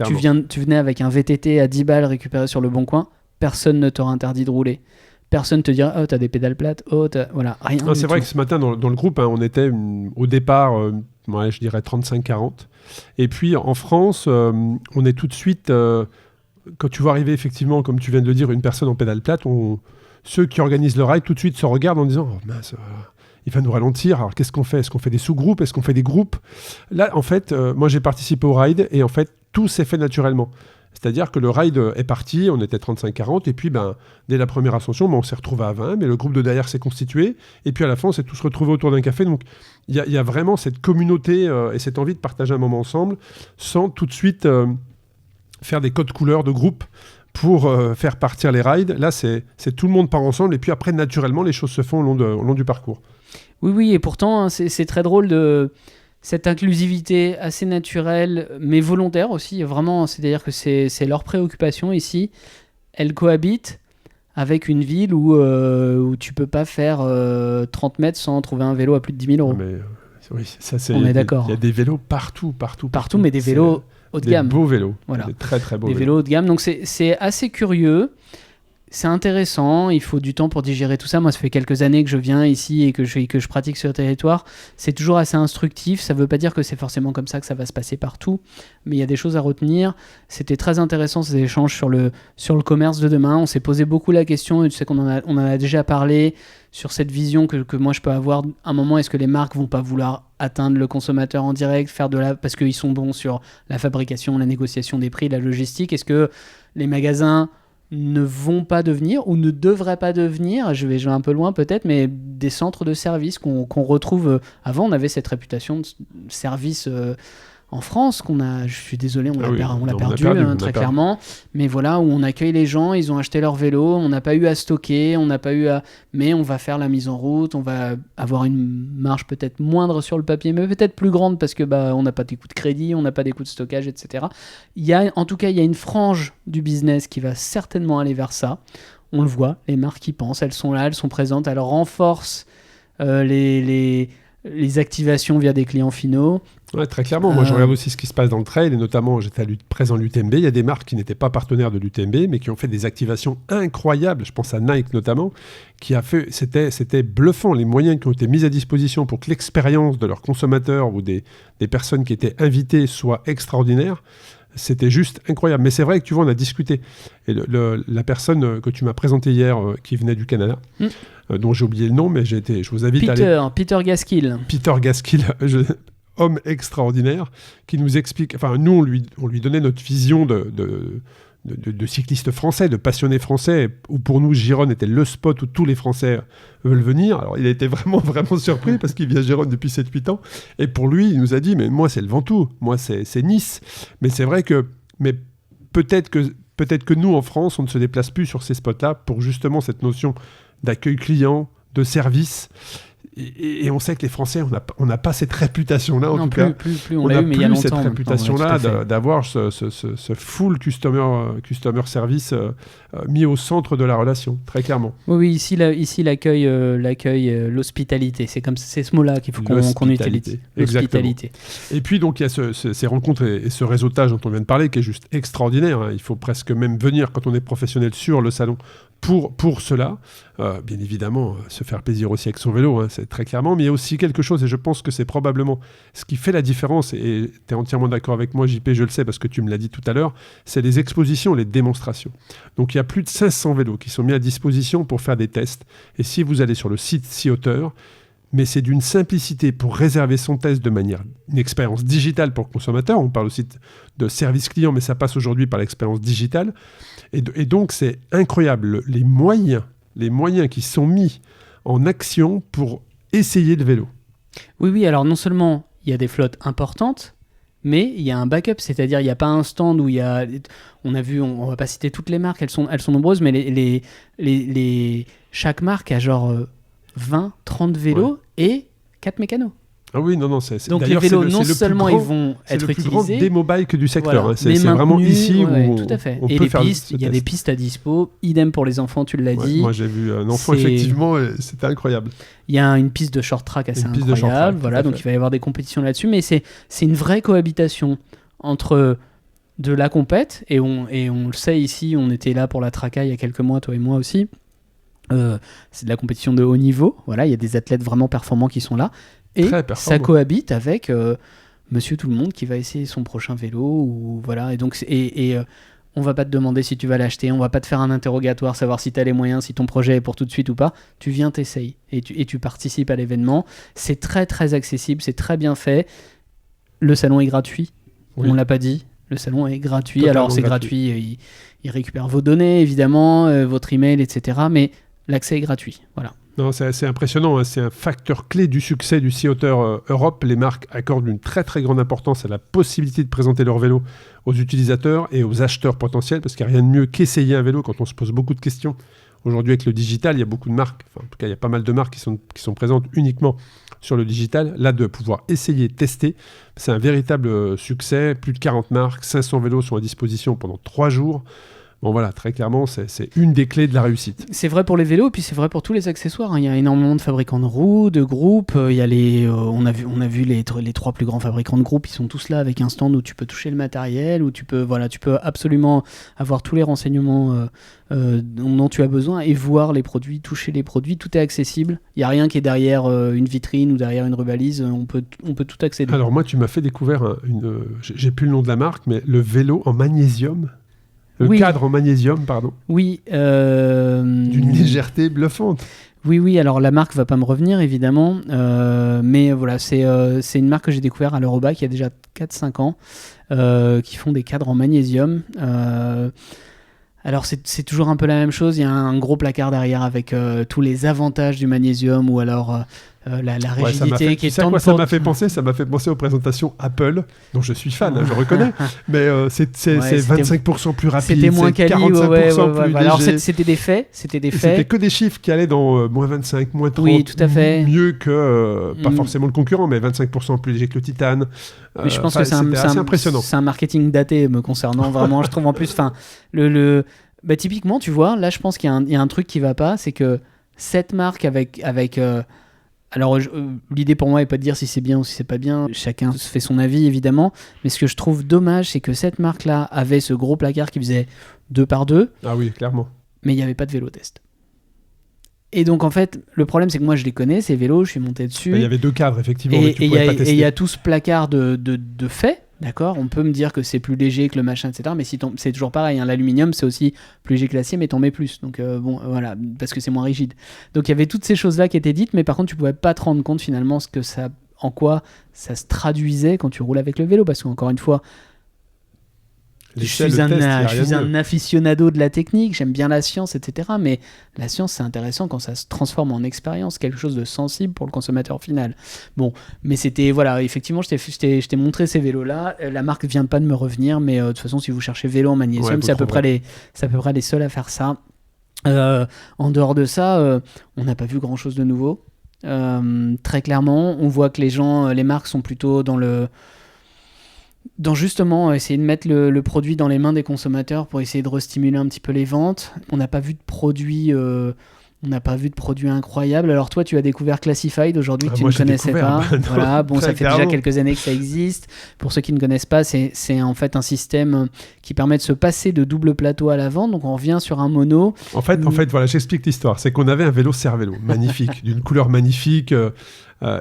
tu venais avec un VTT à 10 balles récupéré sur le Bon Coin, personne ne t'aura interdit de rouler. Personne te dira, t'as des pédales plates, voilà, rien. Non, c'est vrai que ce matin, dans le groupe, on était au départ, je dirais 35-40. Et puis en France, on est tout de suite, quand tu vois arriver effectivement, comme tu viens de le dire, une personne en pédale plate, ceux qui organisent le ride tout de suite se regardent en disant, oh mince, il va nous ralentir, alors qu'est-ce qu'on fait ? Est-ce qu'on fait des sous-groupes ? Est-ce qu'on fait des groupes ? Là, en fait, moi j'ai participé au ride et en fait, tout s'est fait naturellement. C'est-à-dire que le ride est parti, on était 35-40, et puis dès la première ascension, on s'est retrouvé à 20, mais le groupe de derrière s'est constitué, et puis à la fin, on s'est tous retrouvés autour d'un café. Donc il y a vraiment cette communauté et cette envie de partager un moment ensemble, sans tout de suite faire des codes couleurs de groupe pour faire partir les rides. Là, c'est tout le monde part ensemble, et puis après, naturellement, les choses se font au long du parcours. Oui, et pourtant, c'est très drôle cette inclusivité assez naturelle, mais volontaire aussi, vraiment, c'est-à-dire que c'est leur préoccupation ici. Elle cohabite avec une ville où tu peux pas faire 30 mètres sans trouver un vélo à plus de 10 000 euros. Mais, oui, ça, On est d'accord. Il y a des vélos partout. Partout, mais des vélos haut de gamme. Des beaux vélos. Voilà. Des très très beaux Des vélos haut de gamme. Donc c'est assez curieux. C'est intéressant, il faut du temps pour digérer tout ça. Moi, ça fait quelques années que je viens ici et que je pratique sur le territoire. C'est toujours assez instructif. Ça ne veut pas dire que c'est forcément comme ça que ça va se passer partout, mais il y a des choses à retenir. C'était très intéressant ces échanges sur le commerce de demain. On s'est posé beaucoup la question, et tu sais qu'on en a déjà parlé, sur cette vision que moi je peux avoir. À un moment, est-ce que les marques vont pas vouloir atteindre le consommateur en direct, parce qu'ils sont bons sur la fabrication, la négociation des prix, la logistique? Est-ce que les magasins ne vont pas devenir ou ne devraient pas devenir, je vais un peu loin peut-être, mais des centres de service qu'on retrouve. Avant, on avait cette réputation de service en France je suis désolé, on l'a perdu très clairement, mais voilà, où on accueille les gens, ils ont acheté leur vélo, on n'a pas eu à stocker, mais on va faire la mise en route, on va avoir une marge peut-être moindre sur le papier, mais peut-être plus grande parce que on n'a pas des coûts de crédit, on n'a pas des coûts de stockage, etc. En tout cas, il y a une frange du business qui va certainement aller vers ça. On le voit, les marques y pensent, elles sont là, elles sont présentes, elles renforcent les activations via des clients finaux. Ouais, très clairement. Moi, je regarde aussi ce qui se passe dans le trail, et notamment, j'étais présent à l'UTMB. Il y a des marques qui n'étaient pas partenaires de l'UTMB, mais qui ont fait des activations incroyables. Je pense à Nike notamment, c'était bluffant, les moyens qui ont été mis à disposition pour que l'expérience de leurs consommateurs ou des personnes qui étaient invitées soit extraordinaire. C'était juste incroyable. Mais c'est vrai que tu vois, on a discuté. Et la personne que tu m'as présentée hier, qui venait du Canada, dont j'ai oublié le nom, mais je vous invite à aller... Peter Gaskill. Peter Gaskill, homme extraordinaire, qui nous explique... Enfin, nous, on lui donnait notre vision de cyclistes français, de passionnés français, où pour nous, Gironne était le spot où tous les Français veulent venir. Alors, il a été vraiment, vraiment surpris parce qu'il vit à Gironne depuis 7-8 ans. Et pour lui, il nous a dit, mais moi, c'est le Ventoux, moi, c'est Nice. Mais c'est vrai que... Mais peut-être que nous, en France, on ne se déplace plus sur ces spots-là pour justement cette notion d'accueil client, de service. Et on sait que les Français, on n'a pas cette réputation-là, en tout cas. Plus on l'a eu, mais il y a longtemps. Cette réputation-là d'avoir ce full customer service mis au centre de la relation, très clairement. Oui, ici l'accueil, l'hospitalité, c'est ce mot-là qu'il faut qu'on utilise. L'hospitalité. Et puis, donc, il y a ces rencontres et ce réseautage dont on vient de parler, qui est juste extraordinaire. Il faut presque même venir, quand on est professionnel, sur le salon pour cela. Bien évidemment, se faire plaisir aussi avec son vélo, c'est très clairement, mais il y a aussi quelque chose, et je pense que c'est probablement ce qui fait la différence, et tu es entièrement d'accord avec moi, JP, je le sais, parce que tu me l'as dit tout à l'heure, c'est les expositions, les démonstrations. Donc il y a plus de 500 vélos qui sont mis à disposition pour faire des tests, et si vous allez sur le site SeaOtter, mais c'est d'une simplicité pour réserver son test de manière, une expérience digitale pour le consommateur. On parle aussi de service client, mais ça passe aujourd'hui par l'expérience digitale. Et donc, c'est incroyable, les moyens qui sont mis en action pour essayer le vélo. Oui, alors non seulement il y a des flottes importantes, mais il y a un backup, c'est-à-dire il n'y a pas un stand où il y a... On a vu, on ne va pas citer toutes les marques, elles sont nombreuses, mais chaque marque a genre 20, 30 vélos et 4 mécanos. Ah oui, non, c'est... Donc les vélos, non seulement ils vont être utilisés... C'est le plus grand démo bike du secteur. Voilà. C'est vraiment ici où tout à fait. on et peut les faire pistes, il y a des pistes à dispo, idem pour les enfants, tu l'as dit. Moi, j'ai vu un enfant, effectivement, c'était incroyable. Il y a une piste de short track assez incroyable, voilà, donc il va y avoir des compétitions là-dessus, mais c'est une vraie cohabitation entre de la compète, et on le sait ici, on était là pour la Traca il y a quelques mois, toi et moi aussi. C'est de la compétition de haut niveau, voilà, il y a des athlètes vraiment performants qui sont là, et ça cohabite avec monsieur tout le monde qui va essayer son prochain vélo, ou voilà, et donc on va pas te demander si tu vas l'acheter, on va pas te faire un interrogatoire, savoir si tu as les moyens, si ton projet est pour tout de suite ou pas, tu viens, t'essayes, et tu participes à l'événement. C'est très très accessible, c'est très bien fait, le salon est gratuit, on l'a pas dit, le salon est gratuit. Totalement. Alors c'est gratuit, il récupère vos données évidemment, votre email, etc., mais l'accès est gratuit, voilà. Non, c'est assez impressionnant, c'est un facteur clé du succès du SeaOtter Europe. Les marques accordent une très très grande importance à la possibilité de présenter leur vélo aux utilisateurs et aux acheteurs potentiels, parce qu'il n'y a rien de mieux qu'essayer un vélo quand on se pose beaucoup de questions. Aujourd'hui, avec le digital, il y a beaucoup de marques, en tout cas, il y a pas mal de marques qui sont présentes uniquement sur le digital. Là, de pouvoir essayer, tester, c'est un véritable succès. Plus de 40 marques, 500 vélos sont à disposition pendant 3 jours. Bon voilà, très clairement, c'est une des clés de la réussite. C'est vrai pour les vélos, et puis c'est vrai pour tous les accessoires. Il y a énormément de fabricants de roues, de groupes. Il y a on a vu les 3 plus grands fabricants de groupes. Ils sont tous là avec un stand où tu peux toucher le matériel, où tu peux absolument avoir tous les renseignements dont tu as besoin et voir les produits, toucher les produits. Tout est accessible. Il n'y a rien qui est derrière une vitrine ou derrière une rubalise. On peut tout accéder. Alors moi, tu m'as fait découvrir j'ai plus le nom de la marque, mais le vélo en magnésium. Le cadre en magnésium, pardon. Oui. D'une légèreté bluffante. Oui, alors la marque va pas me revenir, évidemment. Mais voilà, c'est une marque que j'ai découvert à l'Euroba qui a déjà 4-5 ans, qui font des cadres en magnésium. Alors c'est toujours un peu la même chose. Il y a un gros placard derrière avec tous les avantages du magnésium ou alors la rigidité qui est tendre. Ça m'a fait penser aux présentations Apple, dont je suis fan, je reconnais. Mais c'est 25% plus rapide, c'était moins quali, 45% plus léger. Alors c'était des faits. C'était que des chiffres qui allaient dans moins 25, moins 30. Oui, tout à fait. Mieux que, pas forcément le concurrent, mais 25% plus léger que le titane. Mais je pense que c'est assez impressionnant. C'est un marketing daté me concernant, vraiment. Je trouve en plus, typiquement, tu vois, là je pense qu'il y a un truc qui va pas, c'est que cette marque avec alors l'idée pour moi est pas de dire si c'est bien ou si c'est pas bien, chacun se fait son avis évidemment, mais ce que je trouve dommage, c'est que cette marque là avait ce gros placard qui faisait 2x2. Ah oui, clairement. Mais il n'y avait pas de vélo test. Et donc en fait, le problème c'est que moi je les connais, ces vélos, je suis monté dessus. Il y avait 2 cadres effectivement, et mais tu pouvais pas tester. Et il y a tout ce placard de fait. D'accord, on peut me dire que c'est plus léger que le machin, etc. Mais c'est toujours pareil, hein, l'aluminium c'est aussi plus léger que l'acier, mais t'en mets plus. Donc voilà, parce que c'est moins rigide. Donc il y avait toutes ces choses-là qui étaient dites, mais par contre tu pouvais pas te rendre compte finalement en quoi ça se traduisait quand tu roules avec le vélo, parce qu'encore une fois, je suis un aficionado de la technique, j'aime bien la science, etc. Mais la science, c'est intéressant quand ça se transforme en expérience, quelque chose de sensible pour le consommateur final. Bon, mais c'était, voilà, effectivement, je t'ai montré ces vélos-là. La marque vient pas de me revenir, mais de toute façon, si vous cherchez vélo en magnésium, c'est à peu près les seuls à faire ça. En dehors de ça, on n'a pas vu grand-chose de nouveau. Très clairement, on voit que les marques sont plutôt dans justement essayer de mettre le produit dans les mains des consommateurs pour essayer de restimuler un petit peu les ventes. On n'a pas vu de produit incroyable. Alors toi, tu as découvert Classified aujourd'hui que tu ne connaissais pas. Voilà, bon, ça fait déjà quelques années que ça existe. Pour ceux qui ne connaissent pas, c'est en fait un système qui permet de se passer de double plateau à l'avant. Donc on revient sur un mono. En fait, voilà, j'explique l'histoire. C'est qu'on avait un vélo Cervélo, magnifique, d'une couleur magnifique.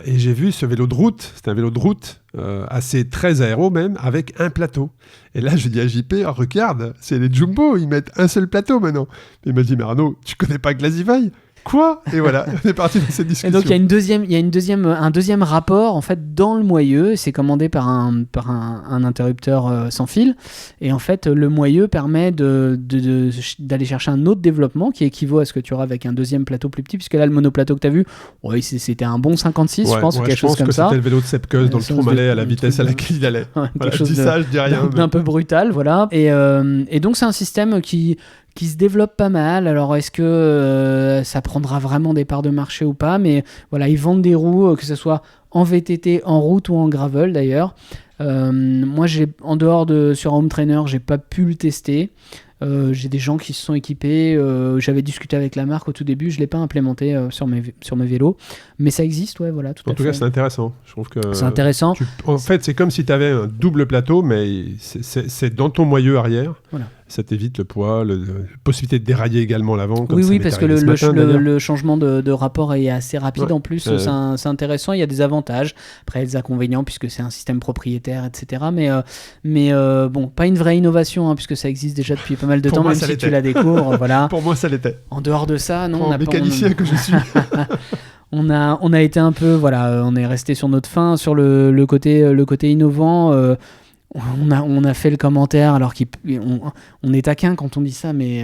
Et j'ai vu ce vélo de route, c'était un vélo de route, assez très aéro même, avec un plateau. Et là, je dis à JP, regarde, c'est les Jumbo, ils mettent un seul plateau maintenant. Et il m'a dit, mais Arnaud, tu connais pas Classified ? Quoi ? Et voilà, on est parti dans cette discussion. Et donc il y a un deuxième rapport en fait dans le moyeu. C'est commandé par un interrupteur sans fil. Et en fait, le moyeu permet d'aller chercher un autre développement qui équivaut à ce que tu auras avec un deuxième plateau plus petit. Puisque là, le monoplateau que tu as vu, c'était un bon 56, je pense, ou quelque chose comme ça. Je pense que c'était le vélo de Sepkeus dans le Tourmalet à la vitesse à laquelle il allait. Voilà, je dis ça, je dis rien. D'un peu brutal, voilà. Et donc c'est un système qui se développe pas mal. Alors est-ce que ça prendra vraiment des parts de marché ou pas, mais voilà, ils vendent des roues, que ce soit en VTT, en route ou en gravel d'ailleurs. Moi en dehors sur Home Trainer, j'ai pas pu le tester. J'ai des gens qui se sont équipés, j'avais discuté avec la marque au tout début, je l'ai pas implémenté sur mes vélos, mais ça existe, ouais, voilà, tout à fait. En tout cas, c'est intéressant. Je trouve que c'est intéressant. En fait, c'est comme si tu avais un double plateau, mais c'est dans ton moyeu arrière. Voilà. Ça t'évite le poids, la possibilité de dérailler également l'avant. Oui, parce que le changement de rapport est assez rapide en plus. C'est intéressant, il y a des avantages. Après, il y a des inconvénients puisque c'est un système propriétaire, etc. Mais bon, pas une vraie innovation puisque ça existe déjà depuis pas mal de temps, même si tu la découvres. Voilà. Pour moi, ça l'était. En dehors de ça, non. Mécanicien que je suis. On a été un peu, voilà, on est resté sur notre faim, sur le côté innovant. On a fait le commentaire, alors on est taquin quand on dit ça, mais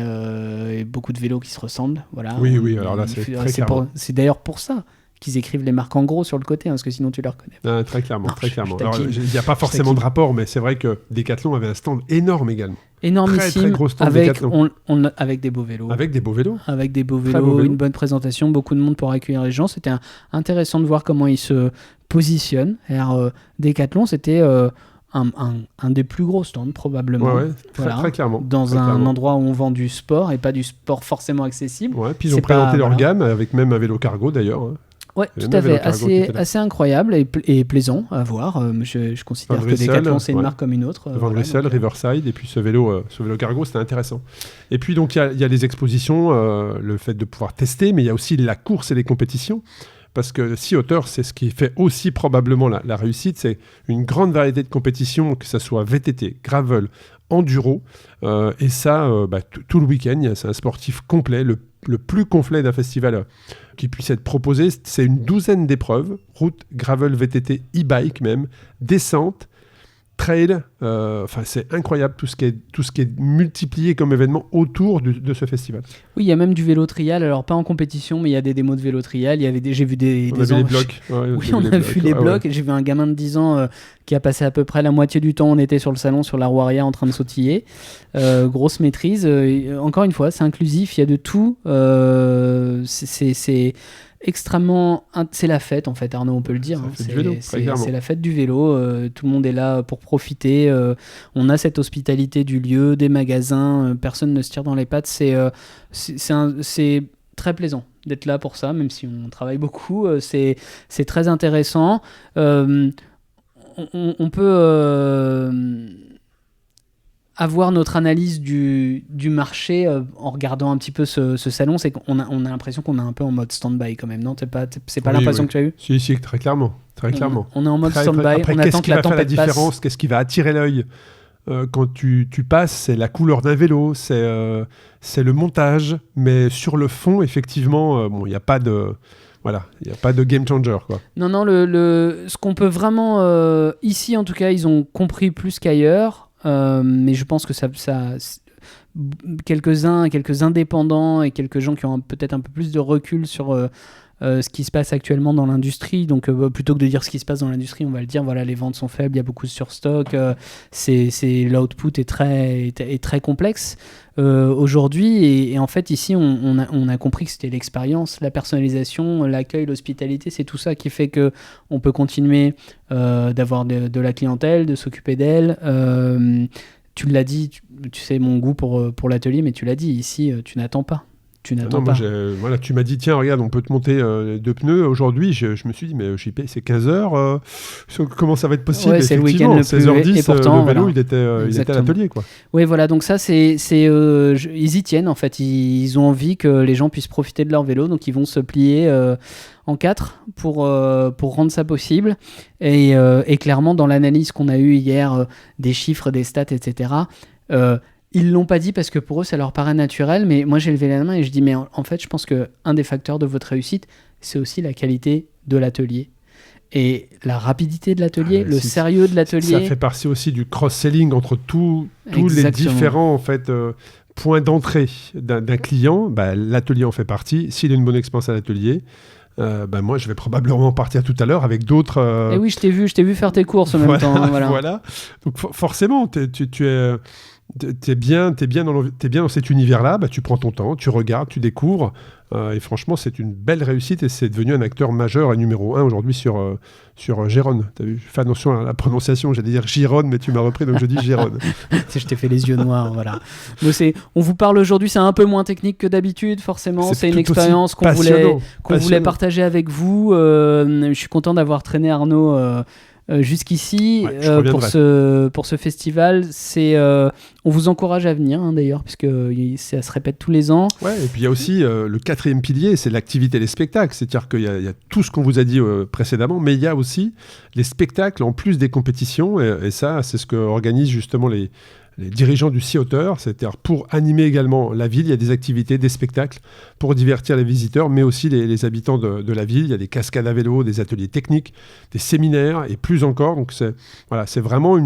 beaucoup de vélos qui se ressemblent. Voilà. Oui, alors là, c'est très clair. C'est d'ailleurs pour ça qu'ils écrivent les marques en gros sur le côté, parce que sinon tu les reconnais. Très clairement, Non, très clairement. je Alors, il n'y a pas forcément de rapport, mais c'est vrai que Decathlon avait un stand énorme également. Énormissime, très gros stand avec, Decathlon. avec des beaux vélos. Avec des beaux vélos. Avec des beaux Très vélos, beaux vélos. une bonne présentation, beaucoup de monde pour accueillir les gens. C'était intéressant de voir comment ils se positionnent. Alors, Decathlon, c'était un des plus gros stands, probablement. Ouais, Voilà. très clairement. Dans très un clairement. endroit où on vend du sport, et pas du sport forcément accessible. Ouais, puis ils ont C'est présenté pas- leur voilà. gamme, avec même un vélo cargo d'ailleurs. Hein. Ouais, Il y tout a à même fait. un cargo qui était là. Assez incroyable et plaisant à voir. Je considère Van que Dressel, Decathlon, c'est une ouais. marque comme une autre. Van Voilà, Dressel, donc, Riverside, et puis ce vélo cargo, c'était intéressant. Et puis donc il y a les expositions, le fait de pouvoir tester, mais il y a aussi la course et les compétitions. Parce que Sea Otter, c'est ce qui fait aussi probablement la réussite, c'est une grande variété de compétitions, que ce soit VTT, gravel, enduro, et ça, tout le week-end, c'est un sportif complet, le plus complet d'un festival qui puisse être proposé. C'est une douzaine d'épreuves, route, gravel, VTT, e-bike même, descente, trail, c'est incroyable tout ce qui est multiplié comme événement autour de ce festival. Oui, il y a même du vélo trial, alors pas en compétition, mais il y a des démos de vélo trial. On J'ai vu a vu les blocs. Oui, on a vu les blocs. J'ai vu un gamin de 10 ans qui a passé à peu près la moitié du temps. On était sur le salon, sur la roue arrière, en train de sautiller. Grosse maîtrise. Encore une fois, c'est inclusif, il y a de tout. C'est extrêmement... C'est la fête, en fait, Arnaud, on peut le dire. C'est la fête du vélo, très clairement. C'est la fête du vélo. Tout le monde est là pour profiter. On a cette hospitalité du lieu, des magasins. Personne ne se tire dans les pattes. C'est très plaisant d'être là pour ça, même si on travaille beaucoup. C'est très intéressant. On peut avoir notre analyse du marché en regardant un petit peu ce salon. C'est qu'on a l'impression qu'on est un peu en mode stand-by quand même, non ? C'est pas l'impression que tu as eu ? Si, très clairement. Très clairement. On est en mode stand-by, Après, on qu'est-ce attend qui que la va faire la tempête passe. différence ? Qu'est-ce qui va attirer l'œil quand tu passes ? C'est la couleur d'un vélo, c'est le montage, mais sur le fond, effectivement, il n'y a pas de... Voilà, il n'y a pas de game changer, quoi. Non, ce qu'on peut vraiment... ici, en tout cas, ils ont compris plus qu'ailleurs, mais je pense que quelques indépendants et quelques gens qui ont peut-être un peu plus de recul sur ce qui se passe actuellement dans l'industrie. Donc, plutôt que de dire ce qui se passe dans l'industrie, on va le dire, voilà, les ventes sont faibles, il y a beaucoup de surstock, l'output est très complexe aujourd'hui. Et en fait, ici, on a compris que c'était l'expérience, la personnalisation, l'accueil, l'hospitalité, c'est tout ça qui fait qu'on peut continuer d'avoir de la clientèle, de s'occuper d'elle. Tu l'as dit, tu sais mon goût pour l'atelier, mais tu l'as dit, ici, tu n'attends pas. Tu n'attends pas. Voilà, tu m'as dit, tiens, regarde, on peut te monter 2 pneus. Aujourd'hui, je me suis dit, mais JP, c'est 15 heures. Comment ça va être possible ? Ouais, c'est le week-end le plus 16h10, et pourtant, le vélo, voilà. il était à l'atelier, quoi. Oui, voilà, donc ça, ils y tiennent, en fait. Ils ont envie que les gens puissent profiter de leur vélo, donc ils vont se plier en 4 pour rendre ça possible. Et clairement, dans l'analyse qu'on a eue hier, des chiffres, des stats, etc., ils l'ont pas dit parce que pour eux, ça leur paraît naturel, mais moi, j'ai levé la main et je dis, mais en fait, je pense qu'un des facteurs de votre réussite, c'est aussi la qualité de l'atelier. Et la rapidité de l'atelier, le sérieux de l'atelier. Ça fait partie aussi du cross-selling entre tous les différents en fait, points d'entrée d'un client. L'atelier en fait partie. S'il a une bonne expérience à l'atelier, moi, je vais probablement partir tout à l'heure avec d'autres... Et oui, je t'ai vu faire tes courses en même temps. Voilà. Donc forcément, t'es bien dans cet univers-là, tu prends ton temps, tu regardes, tu découvres, et franchement, c'est une belle réussite et c'est devenu un acteur majeur et numéro 1 aujourd'hui sur Gérone. T'as vu, fais attention à la prononciation, j'allais dire Gironne, mais tu m'as repris, donc je dis Gérone. Je t'ai fait les yeux noirs, voilà. Donc on vous parle aujourd'hui, c'est un peu moins technique que d'habitude, forcément. C'est une expérience qu'on voulait partager avec vous. Je suis content d'avoir traîné Arnaud jusqu'ici pour ce festival. On vous encourage à venir d'ailleurs, puisque ça se répète tous les ans. Ouais, et puis il y a aussi le 4e pilier, c'est l'activité et les spectacles. C'est-à-dire qu'il y a tout ce qu'on vous a dit précédemment, mais il y a aussi les spectacles en plus des compétitions, et ça, c'est ce que organisent justement les dirigeants du Sea Otter, c'est-à-dire pour animer également la ville, il y a des activités, des spectacles pour divertir les visiteurs, mais aussi les habitants de la ville. Il y a des cascades à vélo, des ateliers techniques, des séminaires et plus encore. Donc c'est vraiment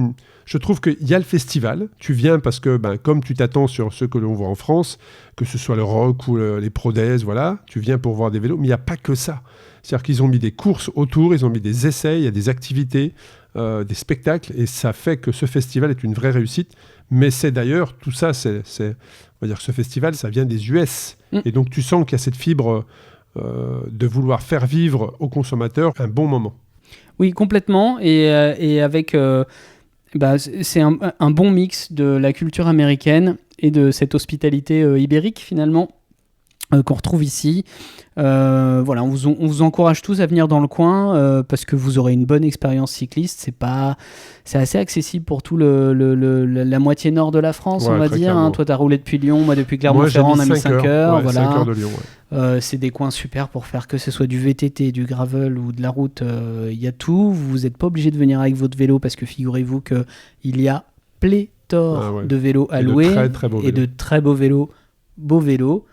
Je trouve qu'il y a le festival. Tu viens parce que, comme tu t'attends sur ceux que l'on voit en France, que ce soit le Rock ou les Pro-Days, voilà, tu viens pour voir des vélos, mais il n'y a pas que ça. C'est-à-dire qu'ils ont mis des courses autour, ils ont mis des essais, il y a des activités, des spectacles, et ça fait que ce festival est une vraie réussite. Mais c'est d'ailleurs, tout ça, on va dire que ce festival, ça vient des US. Et donc tu sens qu'il y a cette fibre de vouloir faire vivre aux consommateurs un bon moment. Oui, complètement. Et avec... c'est un bon mix de la culture américaine et de cette hospitalité ibérique, finalement, qu'on retrouve ici. Voilà, on vous encourage tous à venir dans le coin parce que vous aurez une bonne expérience cycliste. C'est assez accessible pour tout la moitié nord de la France, on va dire. Hein. Toi, tu as roulé depuis Lyon, moi depuis Clermont-Ferrand, on a mis 5 heures. Ouais, voilà. 5 heures de Lyon, ouais. C'est des coins super pour faire que ce soit du VTT, du gravel ou de la route. Il y a tout. Vous n'êtes pas obligé de venir avec votre vélo parce que figurez-vous qu'il y a pléthore de vélos à louer et de très beaux vélos. Beaux vélos.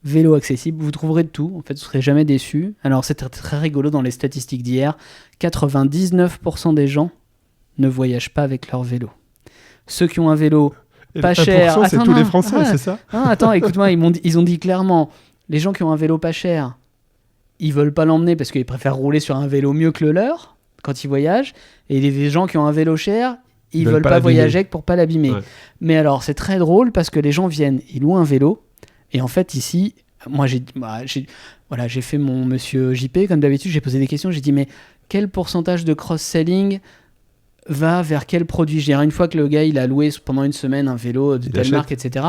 Vélo accessible, vous trouverez de tout, en fait, vous ne serez jamais déçus. Alors, c'était très rigolo dans les statistiques d'hier, 99% des gens ne voyagent pas avec leur vélo. Ceux qui ont un vélo pas cher... c'est tous les Français, c'est ça ? Attends, écoute-moi, ils ont dit clairement, les gens qui ont un vélo pas cher, ils veulent pas l'emmener parce qu'ils préfèrent rouler sur un vélo mieux que le leur quand ils voyagent, et les gens qui ont un vélo cher, ils veulent pas voyager pour pas l'abîmer. Ouais. Mais alors, c'est très drôle parce que les gens viennent, ils louent un vélo. Et en fait, ici, moi, j'ai fait mon monsieur JP, comme d'habitude, j'ai posé des questions, j'ai dit, mais quel pourcentage de cross-selling va vers quel produit ? Je dirais, une fois que le gars, il a loué pendant une semaine un vélo de telle marque, etc.,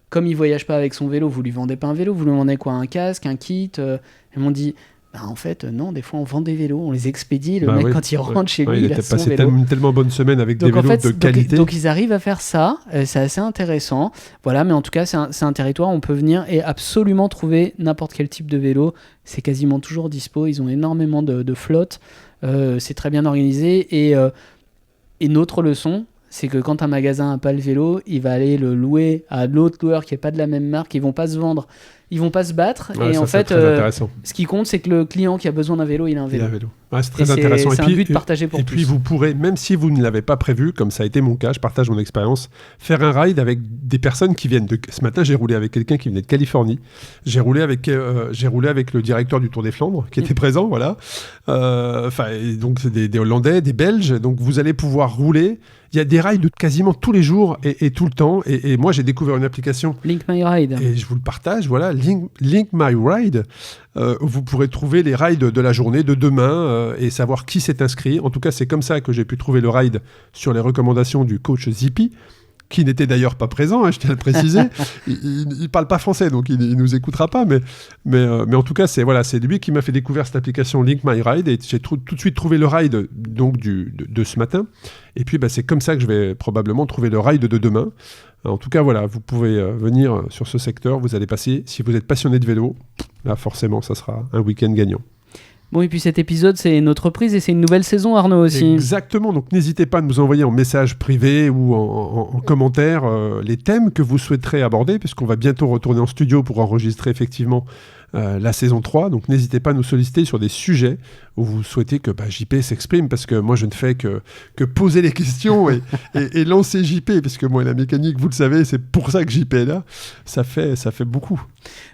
comme il ne voyage pas avec son vélo, vous ne lui vendez pas un vélo, vous lui vendez quoi ? Un casque, un kit ? Ils m'ont dit... en fait, non, des fois on vend des vélos, on les expédie. Le mec, quand il rentre chez lui, il a son vélo. Une tellement bonne semaine avec des vélos de qualité. Donc ils arrivent à faire ça, c'est assez intéressant. Voilà, mais en tout cas, c'est un territoire où on peut venir et absolument trouver n'importe quel type de vélo. C'est quasiment toujours dispo, ils ont énormément de flottes, c'est très bien organisé. Et notre leçon, c'est que quand un magasin n'a pas le vélo, il va aller le louer à l'autre loueur qui n'est pas de la même marque, ils vont pas se vendre. Ils vont pas se battre et ça, en fait, ce qui compte, c'est que le client qui a besoin d'un vélo, il a un vélo. Ouais, c'est très intéressant. C'est un but partagé pour tous. Et puis vous pourrez, même si vous ne l'avez pas prévu, comme ça a été mon cas, je partage mon expérience, faire un ride avec des personnes qui viennent de... Ce matin, j'ai roulé avec quelqu'un qui venait de Californie. J'ai roulé avec le directeur du Tour des Flandres qui était présent, voilà. Donc c'est des Hollandais, des Belges. Donc vous allez pouvoir rouler. Il y a des rides quasiment tous les jours et tout le temps. Et moi, j'ai découvert une application. Link My Ride. Et je vous le partage, voilà. Link My Ride. Vous pourrez trouver les rides de la journée, de demain, et savoir qui s'est inscrit. En tout cas, c'est comme ça que j'ai pu trouver le ride sur les recommandations du coach Zippy, qui n'était d'ailleurs pas présent, je tiens à le préciser. Il parle pas français, donc il nous écoutera pas. Mais en tout cas, c'est lui qui m'a fait découvrir cette application Link My Ride, et j'ai tout de suite trouvé le ride donc de ce matin. Et puis, c'est comme ça que je vais probablement trouver le ride de demain. En tout cas, voilà, vous pouvez venir sur ce secteur. Vous allez passer, si vous êtes passionné de vélo, là, forcément, ça sera un week-end gagnant. Bon, et puis cet épisode, c'est notre reprise et c'est une nouvelle saison, Arnaud, aussi. Exactement, donc n'hésitez pas à nous envoyer en message privé ou en commentaire les thèmes que vous souhaiterez aborder, puisqu'on va bientôt retourner en studio pour enregistrer effectivement la saison 3. Donc n'hésitez pas à nous solliciter sur des sujets où vous souhaitez que JP s'exprime, parce que moi je ne fais que poser les questions et lancer JP, parce que moi la mécanique, vous le savez, c'est pour ça que JP est là. Ça fait beaucoup.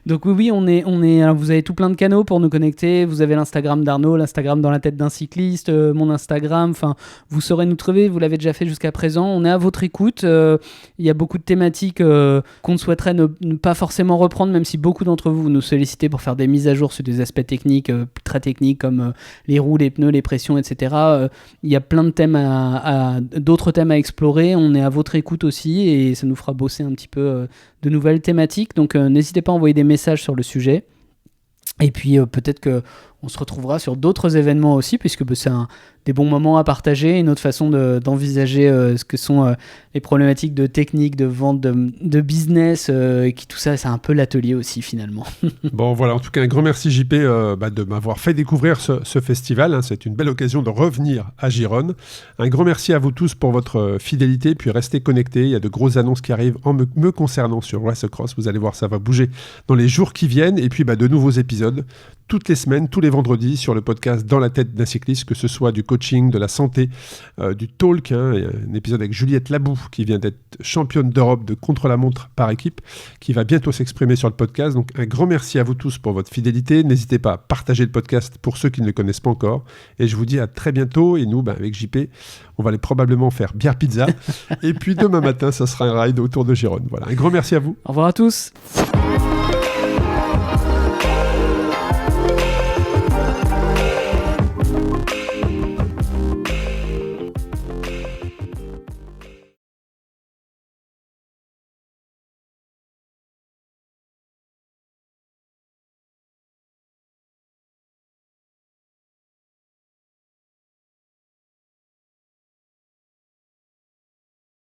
Donc oui, on est alors vous avez tout plein de canaux pour nous connecter. Vous avez l'Instagram d'Arnaud, l'Instagram dans la tête d'un cycliste, mon Instagram, enfin vous saurez nous trouver, vous l'avez déjà fait jusqu'à présent. On est à votre écoute. Il y a beaucoup de thématiques qu'on souhaiterait ne pas forcément reprendre, même si beaucoup d'entre vous nous sollicitez pour faire des mises à jour sur des aspects techniques, très techniques, comme les roues, les pneus, les pressions, etc. Il y a plein de thèmes d'autres thèmes à explorer. On est à votre écoute aussi et ça nous fera bosser un petit peu de nouvelles thématiques. Donc n'hésitez pas à envoyer des messages sur le sujet. Et puis peut-être qu'on se retrouvera sur d'autres événements aussi, puisque c'est des bons moments à partager, une autre façon d'envisager ce que sont les problématiques de technique, de vente, de business, tout ça, c'est un peu l'atelier aussi finalement. Bon voilà, en tout cas un grand merci JP de m'avoir fait découvrir ce festival, hein. C'est une belle occasion de revenir à Gironne. Un grand merci à vous tous pour votre fidélité, puis restez connectés, il y a de grosses annonces qui arrivent me concernant sur Race Across, vous allez voir, ça va bouger dans les jours qui viennent, et puis de nouveaux épisodes toutes les semaines, tous les vendredis, sur le podcast Dans la tête d'un cycliste, que ce soit du coaching, de la santé, du talk, un épisode avec Juliette Labou, qui vient d'être championne d'Europe de contre-la-montre par équipe, qui va bientôt s'exprimer sur le podcast. Donc un grand merci à vous tous pour votre fidélité. N'hésitez pas à partager le podcast pour ceux qui ne le connaissent pas encore. Et je vous dis à très bientôt. Et nous, avec JP, on va aller probablement faire bière pizza. Et puis demain matin, ça sera un ride autour de Gérone. Voilà, un grand merci à vous. Au revoir à tous.